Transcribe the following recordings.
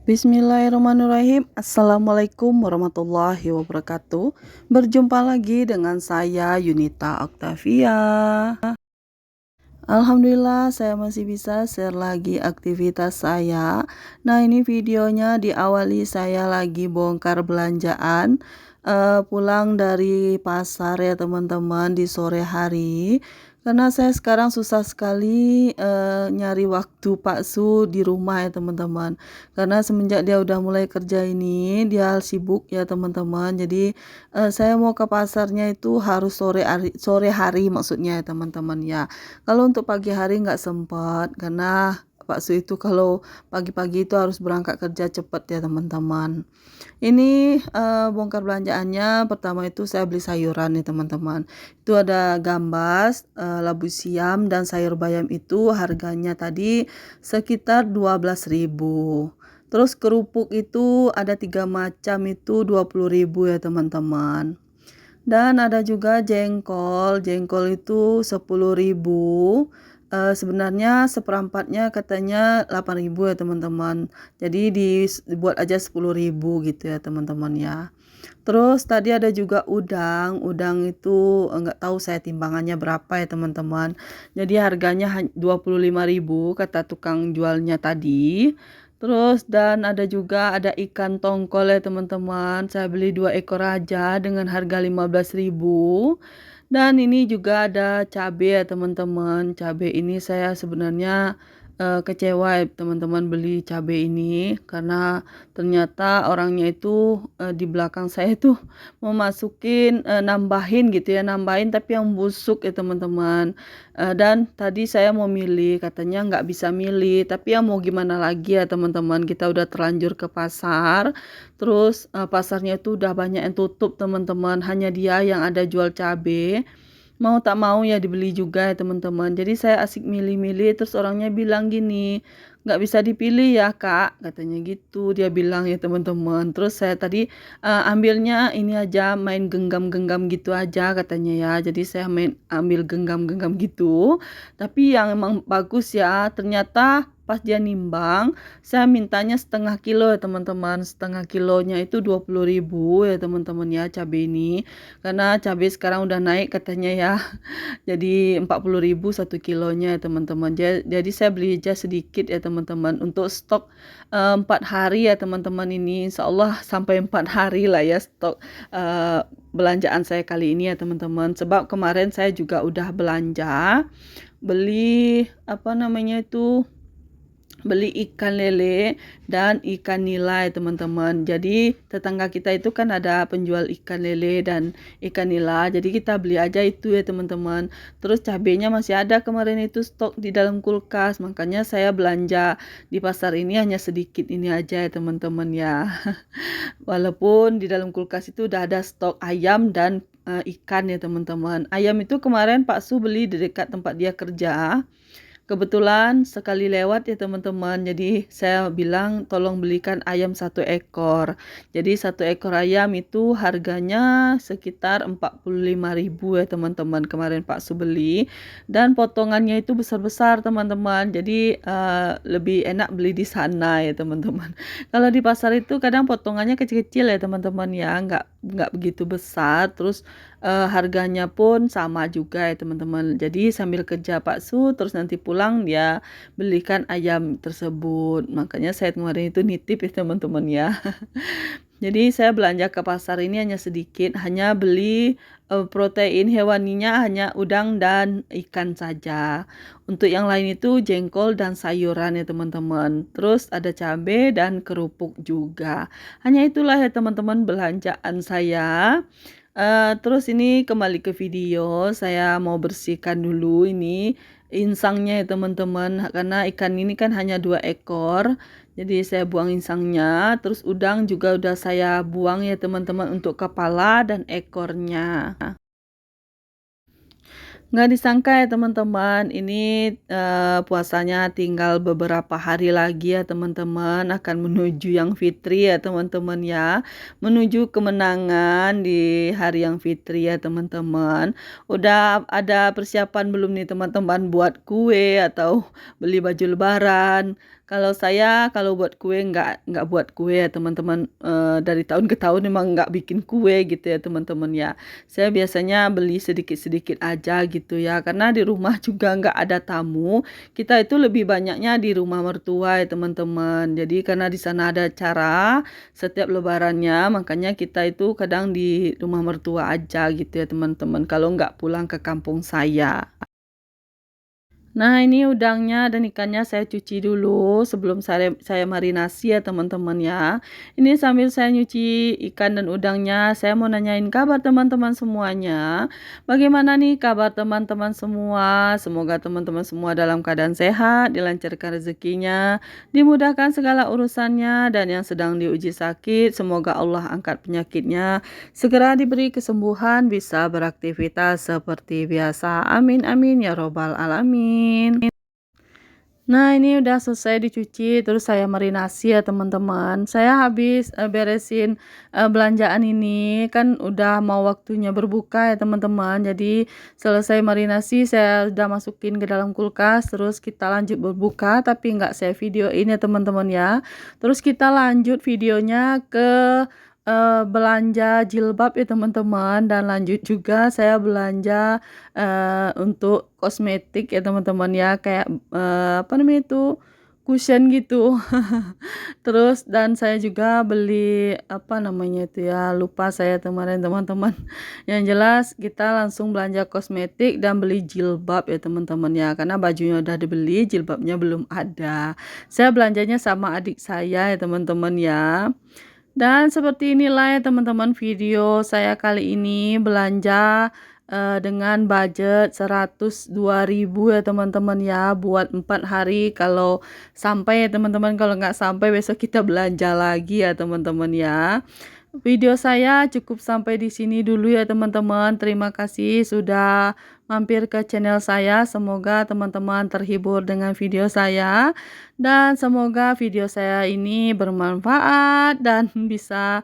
Bismillahirrahmanirrahim. Assalamualaikum warahmatullahi wabarakatuh. Berjumpa lagi dengan saya Yunita Octavia. Alhamdulillah saya masih bisa share lagi aktivitas saya. Nah, ini videonya diawali saya lagi bongkar belanjaan, pulang dari pasar ya teman-teman di sore hari. Karena saya sekarang susah sekali nyari waktu Pak di rumah ya teman-teman. Karena semenjak dia udah mulai kerja ini, dia sibuk ya teman-teman. Jadi saya mau ke pasarnya itu harus sore hari maksudnya ya teman-teman ya. Kalau untuk pagi hari nggak sempat karena Pak Su itu kalau pagi-pagi itu harus berangkat kerja cepat ya teman-teman. Ini bongkar belanjaannya, pertama itu saya beli sayuran nih teman-teman. Itu ada gambas, labu siam dan sayur bayam itu harganya tadi sekitar 12.000. Terus kerupuk itu ada 3 macam itu 20.000 ya teman-teman. Dan ada juga jengkol itu 10.000. Sebenarnya seperempatnya katanya 8.000 ya teman-teman. Jadi dibuat aja 10.000 gitu ya teman-teman ya. Terus tadi ada juga udang itu enggak tahu saya timbangannya berapa ya teman-teman. Jadi harganya 25.000 kata tukang jualnya tadi. Terus dan ada ikan tongkol ya teman-teman. Saya beli 2 ekor aja dengan harga 15.000. Dan ini juga ada cabai ya teman-teman. Cabai ini saya sebenarnya kecewa ya teman-teman beli cabai ini karena ternyata orangnya itu di belakang saya itu mau masukin nambahin gitu ya, nambahin tapi yang busuk ya teman-teman. Dan tadi saya mau milih katanya nggak bisa milih, tapi ya mau gimana lagi ya teman-teman, kita udah terlanjur ke pasar. Terus pasarnya itu udah banyak yang tutup teman-teman, hanya dia yang ada jual cabai. Mau tak mau ya dibeli juga ya teman-teman. Jadi saya asik milih-milih terus orangnya bilang gini, nggak bisa dipilih ya kak, katanya gitu dia bilang ya teman-teman. Terus saya tadi ambilnya ini aja main genggam-genggam gitu aja katanya ya. Jadi saya ambil genggam-genggam gitu. Tapi yang emang bagus ya ternyata pas dia nimbang saya mintanya setengah kilo ya teman-teman. Setengah kilonya itu 20.000 ya teman-teman ya cabai ini. Karena cabai sekarang udah naik katanya ya. Jadi 40.000 1 kilonya ya teman-teman. Jadi saya beli aja sedikit ya teman-teman. Untuk stok 4 hari ya teman-teman ini. Insya Allah sampai 4 hari lah ya stok belanjaan saya kali ini ya teman-teman. Sebab kemarin saya juga udah belanja. Beli apa namanya itu, beli ikan lele dan ikan nila ya teman-teman. Jadi tetangga kita itu kan ada penjual ikan lele dan ikan nila. Jadi kita beli aja itu ya teman-teman. Terus cabenya masih ada kemarin itu stok di dalam kulkas. Makanya saya belanja di pasar ini hanya sedikit ini aja ya teman-teman ya. Walaupun di dalam kulkas itu udah ada stok ayam dan ikan ya teman-teman. Ayam itu kemarin Pak Su beli di dekat tempat dia kerja. Kebetulan sekali lewat ya teman-teman. Jadi saya bilang tolong belikan ayam 1 ekor. Jadi 1 ekor ayam itu harganya sekitar 45.000 ya teman-teman. Kemarin Pak Su beli. Dan potongannya itu besar-besar teman-teman. Jadi lebih enak beli di sana ya teman-teman. Kalau di pasar itu kadang potongannya kecil-kecil ya teman-teman ya. Nggak begitu besar. Terus harganya pun sama juga ya teman-teman. Jadi sambil kerja Pak Su terus nanti pulang dia belikan ayam tersebut. Makanya saya kemarin itu nitip ya teman-teman ya. Jadi saya belanja ke pasar ini hanya sedikit, hanya beli protein hewaninya hanya udang dan ikan saja. Untuk yang lain itu jengkol dan sayuran ya teman-teman. Terus ada cabai dan kerupuk juga. Hanya itulah ya teman-teman belanjaan saya. Terus ini kembali ke video, saya mau bersihkan dulu ini insangnya ya teman-teman, karena ikan ini kan hanya 2 ekor, jadi saya buang insangnya. Terus udang juga udah saya buang ya teman-teman untuk kepala dan ekornya. Nggak disangka ya teman-teman, ini puasanya tinggal beberapa hari lagi ya teman-teman, akan menuju yang fitri ya teman-teman ya. Menuju kemenangan di hari yang fitri ya teman-teman. Udah ada persiapan belum nih teman-teman buat kue atau beli baju lebaran? Kalau saya kalau buat kue nggak buat kue ya teman-teman, dari tahun ke tahun memang nggak bikin kue gitu ya teman-teman ya. Saya biasanya beli sedikit-sedikit aja gitu ya, karena di rumah juga nggak ada tamu, kita itu lebih banyaknya di rumah mertua ya teman-teman. Jadi karena di sana ada acara setiap lebarannya, makanya kita itu kadang di rumah mertua aja gitu ya teman-teman, kalau nggak pulang ke kampung saya. Nah, ini udangnya dan ikannya saya cuci dulu sebelum saya marinasi ya teman-teman ya. Ini sambil saya nyuci ikan dan udangnya, saya mau nanyain kabar teman-teman semuanya. Bagaimana nih kabar teman-teman semua? Semoga teman-teman semua dalam keadaan sehat, dilancarkan rezekinya, dimudahkan segala urusannya, dan yang sedang diuji sakit, semoga Allah angkat penyakitnya, segera diberi kesembuhan, bisa beraktivitas seperti biasa. Amin amin ya robbal alamin. Nah, ini udah selesai dicuci, terus saya marinasi ya teman-teman. Saya habis beresin belanjaan ini, kan udah mau waktunya berbuka ya teman-teman. Jadi selesai marinasi saya udah masukin ke dalam kulkas, terus kita lanjut berbuka, tapi nggak saya videoin ya teman-teman ya. Terus kita lanjut videonya ke belanja jilbab ya teman-teman, dan lanjut juga saya belanja untuk kosmetik ya teman-teman ya, kayak apa namanya itu, cushion gitu. Terus dan saya juga beli apa namanya itu ya, lupa saya kemarin teman-teman. Yang jelas kita langsung belanja kosmetik dan beli jilbab ya teman-teman ya, karena bajunya udah dibeli, jilbabnya belum ada. Saya belanjanya sama adik saya ya teman-teman ya. Dan seperti inilah ya teman-teman video saya kali ini belanja dengan budget 102.000 ya teman-teman ya, buat 4 hari. Kalau sampai ya teman-teman, kalau nggak sampai besok kita belanja lagi ya teman-teman ya. Video saya cukup sampai di sini dulu ya teman-teman. Terima kasih sudah mampir ke channel saya. Semoga teman-teman terhibur dengan video saya, dan semoga video saya ini bermanfaat dan bisa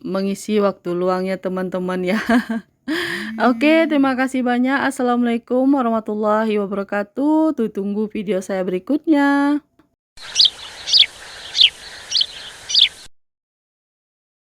mengisi waktu luangnya teman-teman ya. Oke, terima kasih banyak. Assalamualaikum warahmatullahi wabarakatuh. Tunggu video saya berikutnya.